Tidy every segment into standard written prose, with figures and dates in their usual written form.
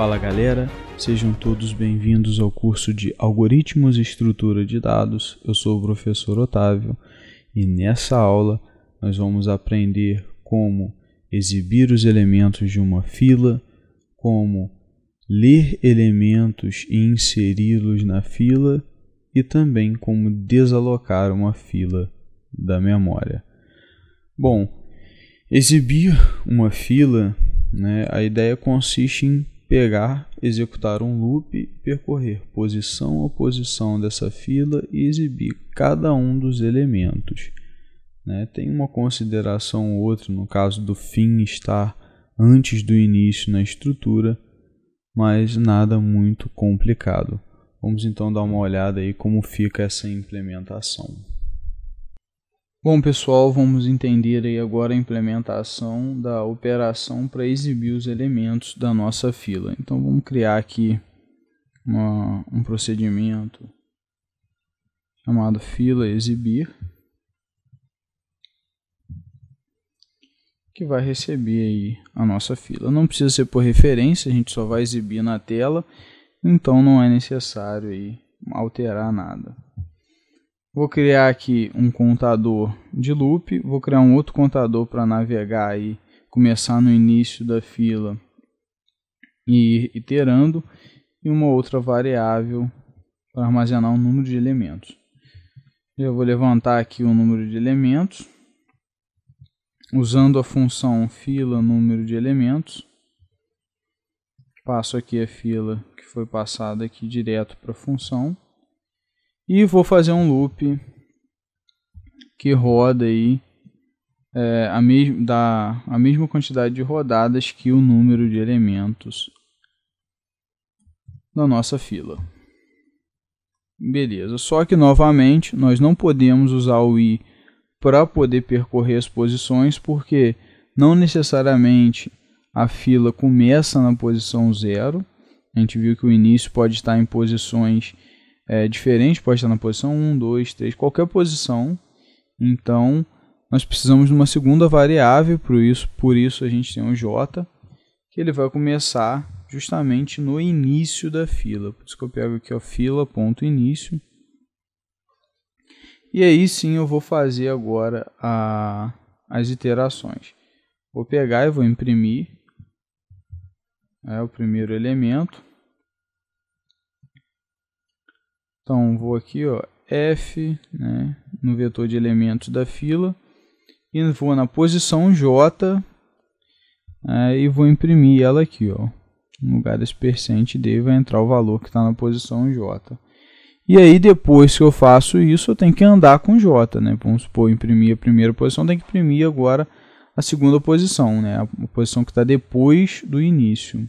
Fala galera, sejam todos bem-vindos ao curso de Algoritmos e Estrutura de Dados. Eu sou o professor Otávio e nessa aula nós vamos aprender como exibir os elementos de uma fila, como ler elementos e inseri-los na fila e também como desalocar uma fila da memória. Bom, exibir uma fila, a ideia consiste em pegar, executar um loop, percorrer posição a posição dessa fila e exibir cada um dos elementos. Tem uma consideração ou outra no caso do fim estar antes do início na estrutura, mas nada muito complicado. Vamos então dar uma olhada aí como fica essa implementação. Bom pessoal, vamos entender aí agora a implementação da operação para exibir os elementos da nossa fila. Então vamos criar aqui um procedimento chamado fila exibir, que vai receber aí a nossa fila. Não precisa ser por referência, a gente só vai exibir na tela, então não é necessário aí alterar nada. Vou criar aqui um contador de loop, vou criar um outro contador para navegar e começar no início da fila e ir iterando, e uma outra variável para armazenar um número de elementos. Eu vou levantar aqui o número de elementos, usando a função fila número de elementos. Passo aqui a fila que foi passada aqui direto para a função. E vou fazer um loop que roda aí a mesma quantidade de rodadas que o número de elementos da nossa fila. Beleza, só que novamente nós não podemos usar o i para poder percorrer as posições, porque não necessariamente a fila começa na posição 0. A gente viu que o início pode estar em posições diferente, pode estar na posição 1, 2, 3, qualquer posição. Então, nós precisamos de uma segunda variável, por isso a gente tem um j, que ele vai começar justamente no início da fila. Por isso que eu pego aqui fila.início. E aí sim eu vou fazer agora as iterações. Vou pegar e vou imprimir o primeiro elemento. Então, vou aqui, F, no vetor de elementos da fila, e vou na posição J, e vou imprimir ela aqui, no lugar desse percent D vai entrar o valor que está na posição J. E aí, depois que eu faço isso, eu tenho que andar com J, Vamos supor, imprimir a primeira posição, tem que imprimir agora a segunda posição, A posição que está depois do início.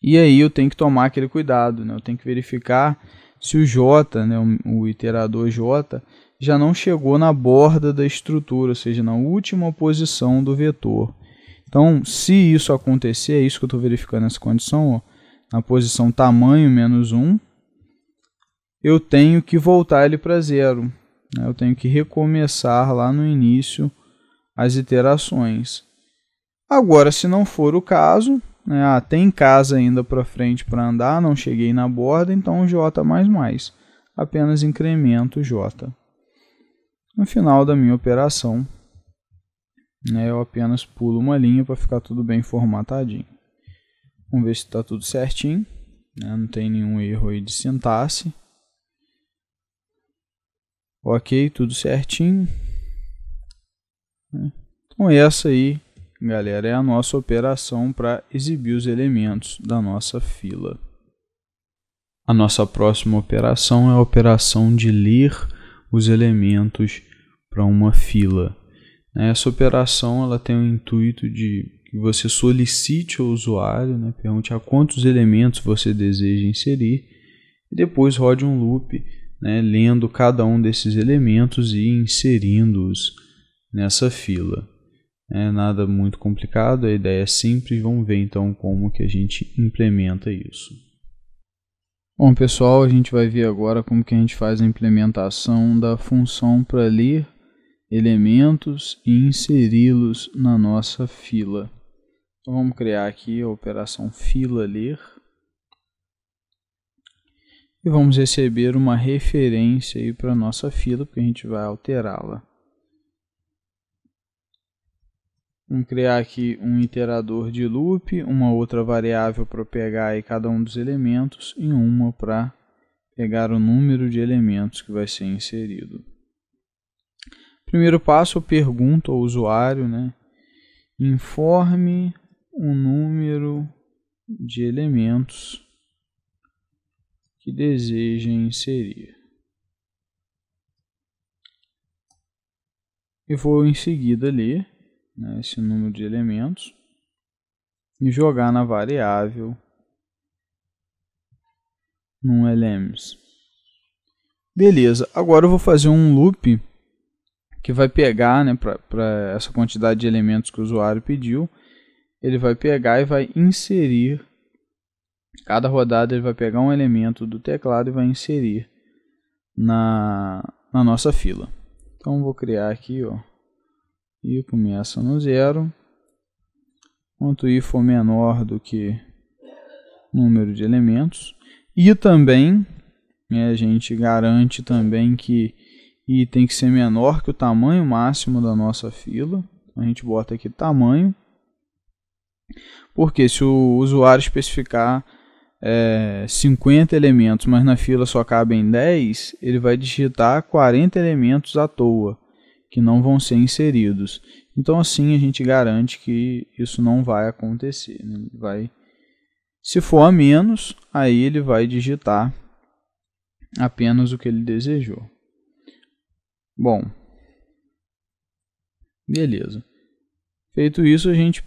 E aí eu tenho que tomar aquele cuidado, Eu tenho que verificar se o J, o iterador J, já não chegou na borda da estrutura, ou seja, na última posição do vetor. Então, se isso acontecer, é isso que eu estou verificando nessa condição, na posição tamanho menos 1, eu tenho que voltar ele para 0. Eu tenho que recomeçar lá no início as iterações. Agora, se não for o caso, tem casa ainda para frente para andar, não cheguei na borda, então J++, apenas incremento J. No final da minha operação, eu apenas pulo uma linha para ficar tudo bem formatadinho. Vamos ver se está tudo certinho, não tem nenhum erro aí de sintaxe. Ok, tudo certinho. Então essa aí, galera, é a nossa operação para exibir os elementos da nossa fila. A nossa próxima operação é a operação de ler os elementos para uma fila. Essa operação ela tem o intuito de que você solicite ao usuário, pergunte a quantos elementos você deseja inserir e depois rode um loop, lendo cada um desses elementos e inserindo-os nessa fila. Nada muito complicado, a ideia é simples, vamos ver então como que a gente implementa isso. Bom pessoal, a gente vai ver agora como que a gente faz a implementação da função para ler elementos e inseri-los na nossa fila. Então vamos criar aqui a operação fila ler. E vamos receber uma referência aí para a nossa fila, porque a gente vai alterá-la. Vamos criar aqui um iterador de loop, uma outra variável para pegar aí cada um dos elementos e uma para pegar o número de elementos que vai ser inserido. Primeiro passo, eu pergunto ao usuário, né, informe o número de elementos que deseja inserir. E vou em seguida ler, né, esse número de elementos e jogar na variável num elems. Beleza, agora eu vou fazer um loop que vai pegar, né, para essa quantidade de elementos que o usuário pediu, ele vai pegar e vai inserir. Cada rodada ele vai pegar um elemento do teclado e vai inserir na nossa fila. Então vou criar aqui, ó, i começa no 0, enquanto i for menor do que número de elementos. E também, né, a gente garante também que i tem que ser menor que o tamanho máximo da nossa fila. Então, a gente bota aqui tamanho, porque se o usuário especificar 50 elementos, mas na fila só cabem 10, ele vai digitar 40 elementos à toa, que não vão ser inseridos. Então assim a gente garante que isso não vai acontecer, né? Se for a menos, aí ele vai digitar apenas o que ele desejou. Bom, beleza. Feito isso, a gente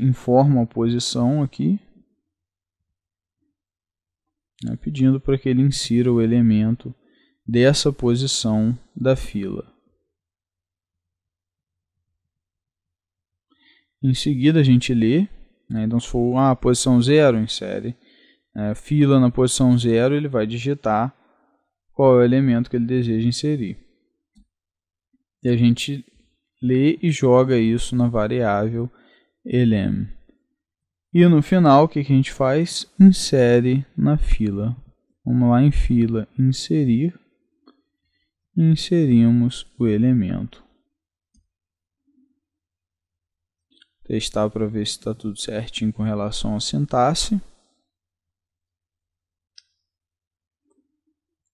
informa a posição aqui, né, pedindo para que ele insira o elemento dessa posição da fila. Em seguida, a gente lê, né, então se for a posição 0, insere fila na posição 0, ele vai digitar qual é o elemento que ele deseja inserir. E a gente lê e joga isso na variável elem. E no final, o que a gente faz? Insere na fila. Vamos lá em fila, inserir. E inserimos o elemento. Testar para ver se está tudo certinho com relação à sintaxe.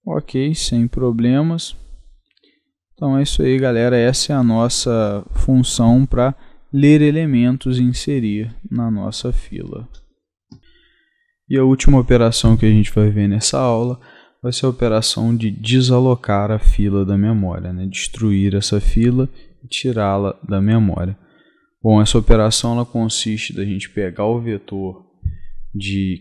Ok, sem problemas. Então é isso aí, galera. Essa é a nossa função para ler elementos e inserir na nossa fila. E a última operação que a gente vai ver nessa aula vai ser a operação de desalocar a fila da memória, né? Destruir essa fila e tirá-la da memória. Bom, essa operação ela consiste da gente pegar o vetor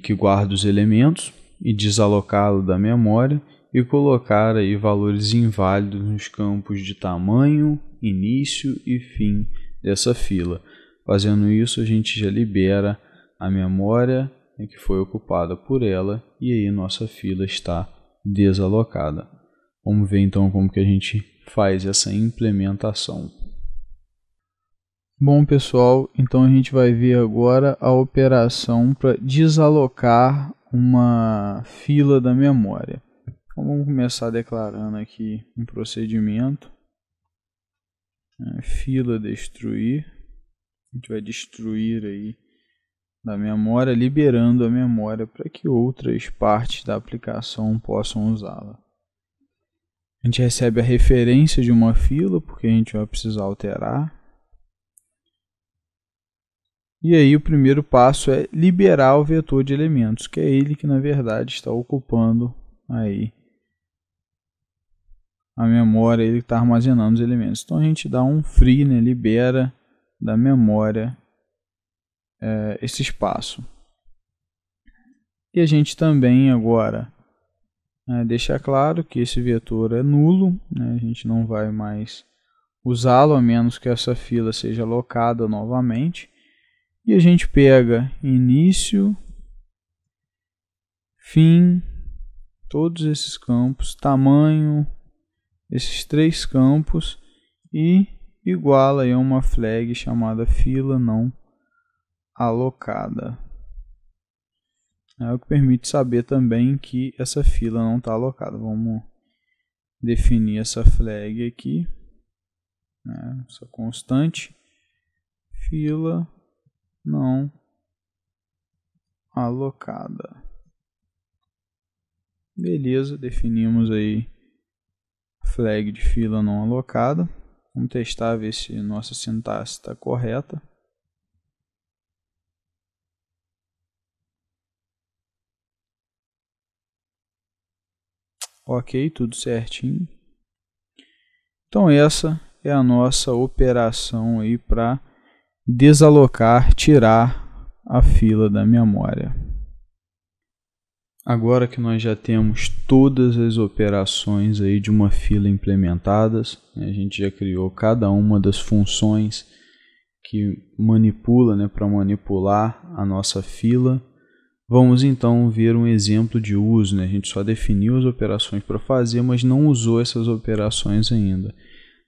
que guarda os elementos e desalocá-lo da memória e colocar aí valores inválidos nos campos de tamanho, início e fim dessa fila. Fazendo isso, a gente já libera a memória que foi ocupada por ela e aí nossa fila está desalocada. Vamos ver então como que a gente faz essa implementação. Bom pessoal, então a gente vai ver agora a operação para desalocar uma fila da memória. Então vamos começar declarando aqui um procedimento. Fila destruir. A gente vai destruir aí da memória, liberando a memória para que outras partes da aplicação possam usá-la. A gente recebe a referência de uma fila, porque a gente vai precisar alterar. E aí o primeiro passo é liberar o vetor de elementos, que é ele que na verdade está ocupando aí a memória, ele está armazenando os elementos. Então a gente dá um free, né, libera da memória esse espaço. E a gente também agora deixa claro que esse vetor é nulo, né, a gente não vai mais usá-lo a menos que essa fila seja alocada novamente. E a gente pega início, fim, todos esses campos, tamanho, esses três campos e iguala aí a uma flag chamada fila não alocada. É o que permite saber também que essa fila não está alocada. Vamos definir essa flag aqui, né? Essa constante, fila não alocada. Beleza, definimos aí flag de fila não alocada. Vamos testar, ver se nossa sintaxe está correta. Ok, tudo certinho. Então essa é a nossa operação aí para desalocar, tirar a fila da memória. Agora que nós já temos todas as operações aí de uma fila implementadas, né, a gente já criou cada uma das funções que manipula, né, para manipular a nossa fila. Vamos então ver um exemplo de uso, né? A gente só definiu as operações para fazer, mas não usou essas operações ainda.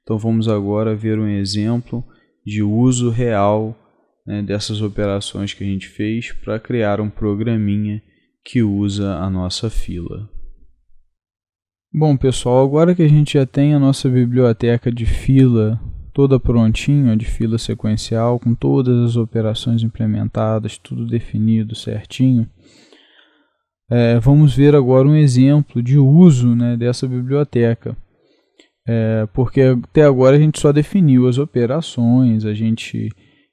Então vamos agora ver um exemplo de uso real, né, dessas operações que a gente fez para criar um programinha que usa a nossa fila. Bom pessoal, agora que a gente já tem a nossa biblioteca de fila toda prontinha, de fila sequencial, com todas as operações implementadas, tudo definido certinho, vamos ver agora um exemplo de uso, né, dessa biblioteca. Porque até agora a gente só definiu as operações, a gente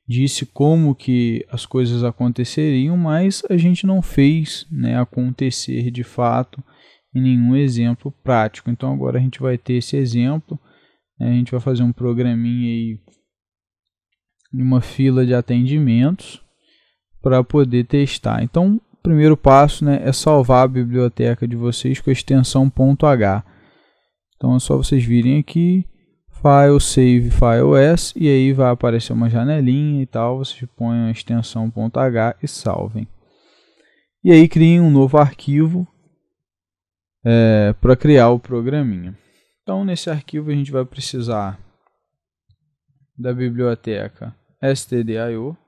disse como que as coisas aconteceriam, mas a gente não fez, né, acontecer de fato em nenhum exemplo prático. Então agora a gente vai ter esse exemplo, né, a gente vai fazer um programinha aí de uma fila de atendimentos para poder testar. Então o primeiro passo, né, é salvar a biblioteca de vocês com a extensão .h. Então é só vocês virem aqui, File, Save, File As, e aí vai aparecer uma janelinha e tal, vocês põem a extensão .h e salvem. E aí criem um novo arquivo para criar o programinha. Então nesse arquivo a gente vai precisar da biblioteca stdio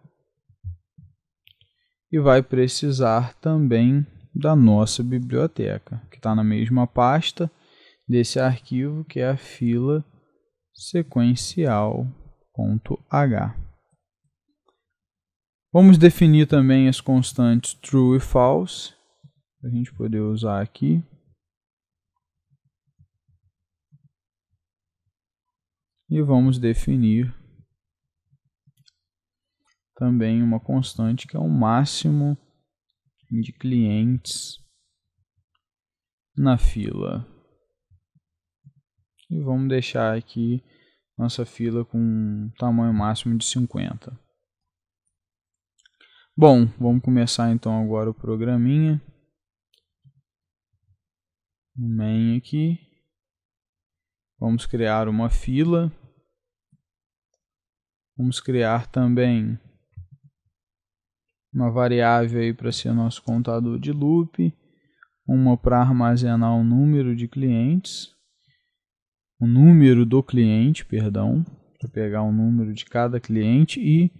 e vai precisar também da nossa biblioteca, que está na mesma pasta desse arquivo, que é a fila sequencial.h. Vamos definir também as constantes true e false, para a gente poder usar aqui. E vamos definir também uma constante que é o máximo de clientes na fila. E vamos deixar aqui nossa fila com um tamanho máximo de 50. Bom, vamos começar então agora o programinha. Main aqui. Vamos criar uma fila. Vamos criar também uma variável aí para ser nosso contador de loop. Uma para armazenar o número de clientes. O número do cliente, perdão, para pegar o número de cada cliente, e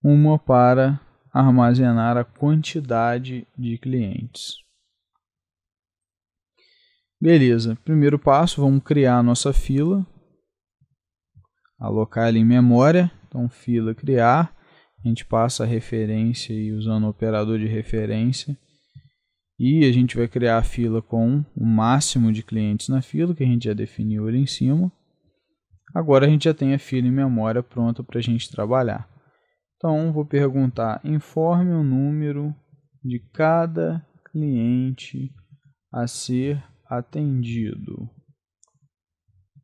uma para armazenar a quantidade de clientes. Beleza, primeiro passo, vamos criar a nossa fila, alocar ela em memória, então fila criar, a gente passa a referência e usando o operador de referência. E a gente vai criar a fila com o máximo de clientes na fila, que a gente já definiu ali em cima. Agora a gente já tem a fila em memória pronta para a gente trabalhar. Então, vou perguntar, informe o número de cada cliente a ser atendido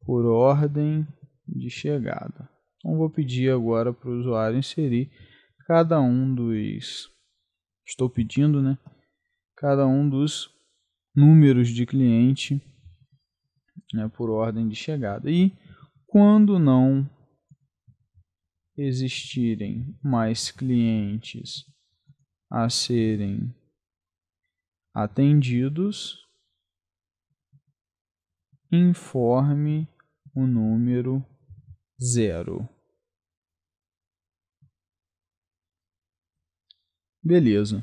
por ordem de chegada. Então, vou pedir agora para o usuário inserir cada um dos... Estou pedindo, né? Cada um dos números de cliente, né, por ordem de chegada. E quando não existirem mais clientes a serem atendidos, informe o número 0. Beleza.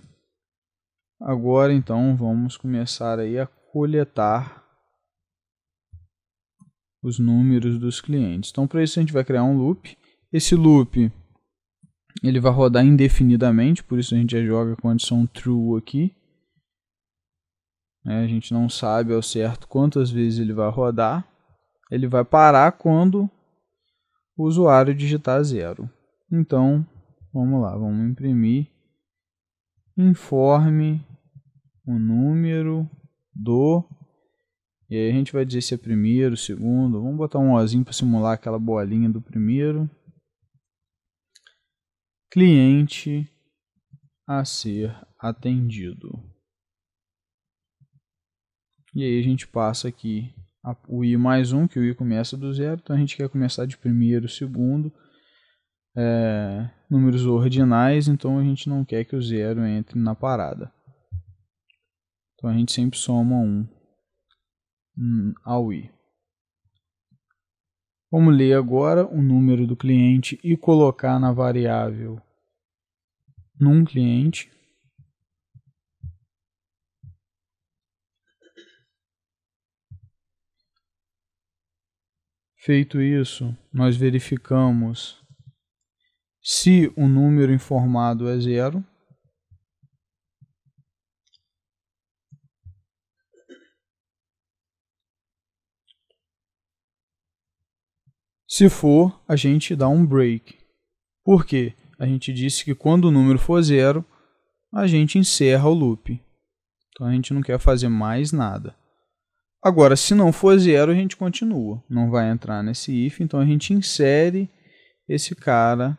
Agora então vamos começar aí a coletar os números dos clientes. Então para isso a gente vai criar um loop. Esse loop ele vai rodar indefinidamente, por isso a gente já joga a condição true aqui. A gente não sabe ao certo quantas vezes ele vai rodar. Ele vai parar quando o usuário digitar 0. Então, vamos lá, vamos imprimir informe o número do... E aí a gente vai dizer se é primeiro, segundo. Vamos botar um ozinho para simular aquela bolinha do primeiro. Cliente a ser atendido. E aí a gente passa aqui o i mais 1, que o i começa do 0. Então a gente quer começar de primeiro, segundo. Números ordinais, então a gente não quer que o 0 entre na parada. Então a gente sempre soma 1 ao i. Vamos ler agora o número do cliente e colocar na variável num cliente. Feito isso, nós verificamos se o número informado é 0. Se for, a gente dá um break. Por quê? A gente disse que quando o número for 0, a gente encerra o loop. Então a gente não quer fazer mais nada. Agora, se não for 0, a gente continua. Não vai entrar nesse if, então a gente insere esse cara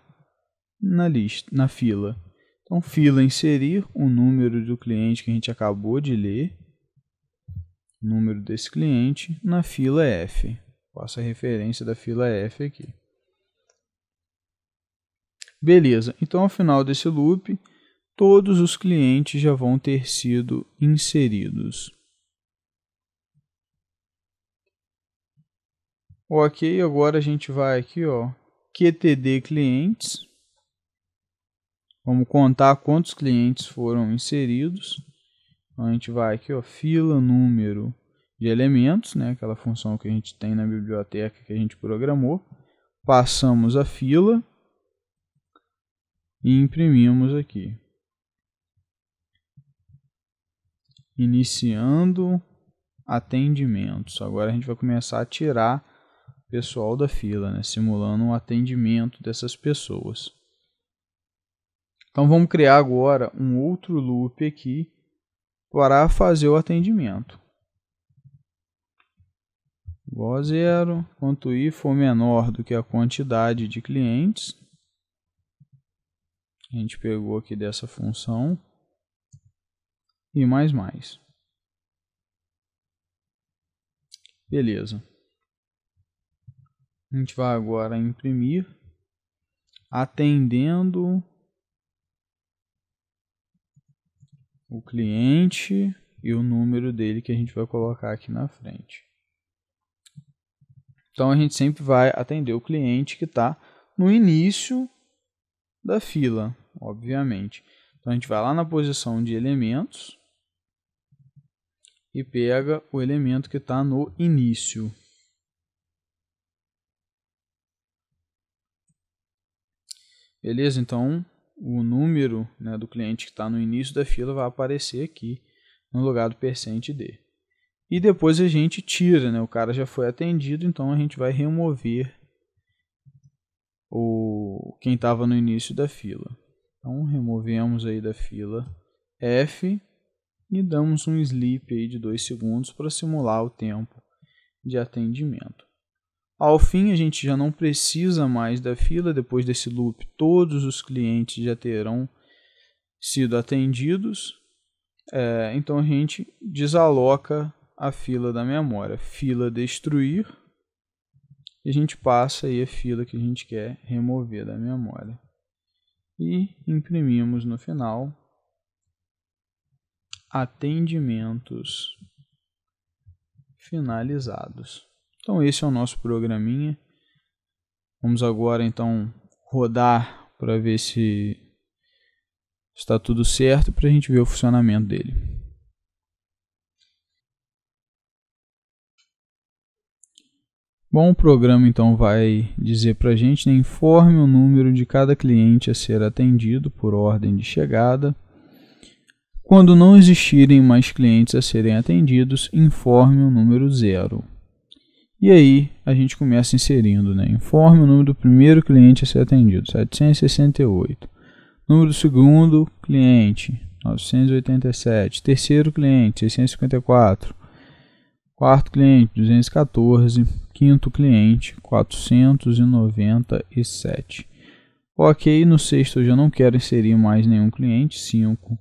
na lista, na fila. Então, fila inserir o número do cliente que a gente acabou de ler, o número desse cliente, na fila F. Faço a referência da fila F aqui. Beleza, então ao final desse loop, todos os clientes já vão ter sido inseridos. Ok, agora a gente vai aqui, ó, QTD clientes. Vamos contar quantos clientes foram inseridos. Então, a gente vai aqui, ó, fila, número de elementos, né, aquela função que a gente tem na biblioteca que a gente programou. Passamos a fila e imprimimos aqui. Iniciando atendimentos. Agora a gente vai começar a tirar o pessoal da fila, né, simulando um atendimento dessas pessoas. Então vamos criar agora um outro loop aqui para fazer o atendimento. Igual a 0, quanto i for menor do que a quantidade de clientes. A gente pegou aqui dessa função. E mais. Beleza. A gente vai agora imprimir atendendo o cliente e o número dele que a gente vai colocar aqui na frente. Então a gente sempre vai atender o cliente que está no início da fila, obviamente. Então a gente vai lá na posição de elementos e pega o elemento que está no início. Beleza? Então o número, né, do cliente que está no início da fila vai aparecer aqui no lugar do %d. E depois a gente tira, né, o cara já foi atendido, então a gente vai remover quem estava no início da fila. Então removemos aí da fila F e damos um sleep aí de 2 segundos para simular o tempo de atendimento. Ao fim, a gente já não precisa mais da fila. Depois desse loop, todos os clientes já terão sido atendidos. Então, a gente desaloca a fila da memória. Fila destruir. E a gente passa aí a fila que a gente quer remover da memória. E imprimimos no final atendimentos finalizados. Então esse é o nosso programinha. Vamos agora então rodar para ver se está tudo certo para a gente ver o funcionamento dele. Bom, o programa então vai dizer para a gente, né, informe o número de cada cliente a ser atendido por ordem de chegada. Quando não existirem mais clientes a serem atendidos, informe o número 0. E aí a gente começa inserindo, né, informe o número do primeiro cliente a ser atendido, 768. Número do segundo cliente, 987. Terceiro cliente, 654. Quarto cliente, 214. Quinto cliente, 497. Ok, no sexto eu já não quero inserir mais nenhum cliente. 5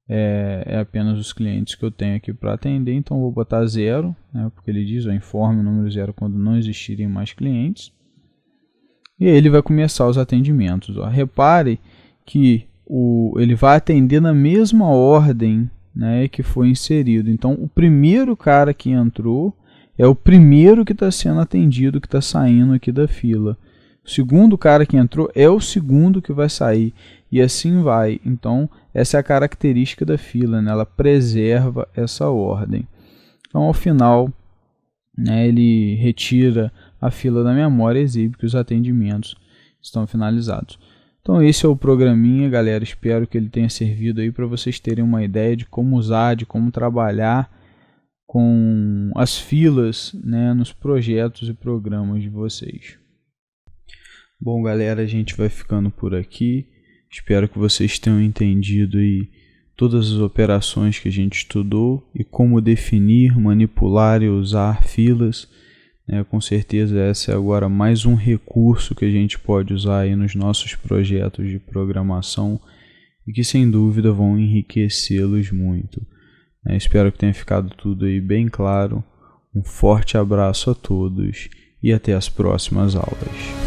é apenas os clientes que eu tenho aqui para atender. Então vou botar 0, né, porque ele diz, informe o número 0 quando não existirem mais clientes. E aí ele vai começar os atendimentos. Repare que ele vai atender na mesma ordem, né, que foi inserido. Então o primeiro cara que entrou é o primeiro que está sendo atendido, que está saindo aqui da fila. O segundo cara que entrou é o segundo que vai sair. E assim vai. Então essa é a característica da fila, né? Ela preserva essa ordem. Então ao final, né, ele retira a fila da memória e exibe que os atendimentos estão finalizados. Então esse é o programinha, galera. Espero que ele tenha servido aí para vocês terem uma ideia de como usar, de como trabalhar com as filas, né, nos projetos e programas de vocês. Bom, galera, a gente vai ficando por aqui. Espero que vocês tenham entendido aí todas as operações que a gente estudou e como definir, manipular e usar filas. Com certeza esse é agora mais um recurso que a gente pode usar aí nos nossos projetos de programação e que sem dúvida vão enriquecê-los muito. Espero que tenha ficado tudo aí bem claro. Um forte abraço a todos e até as próximas aulas.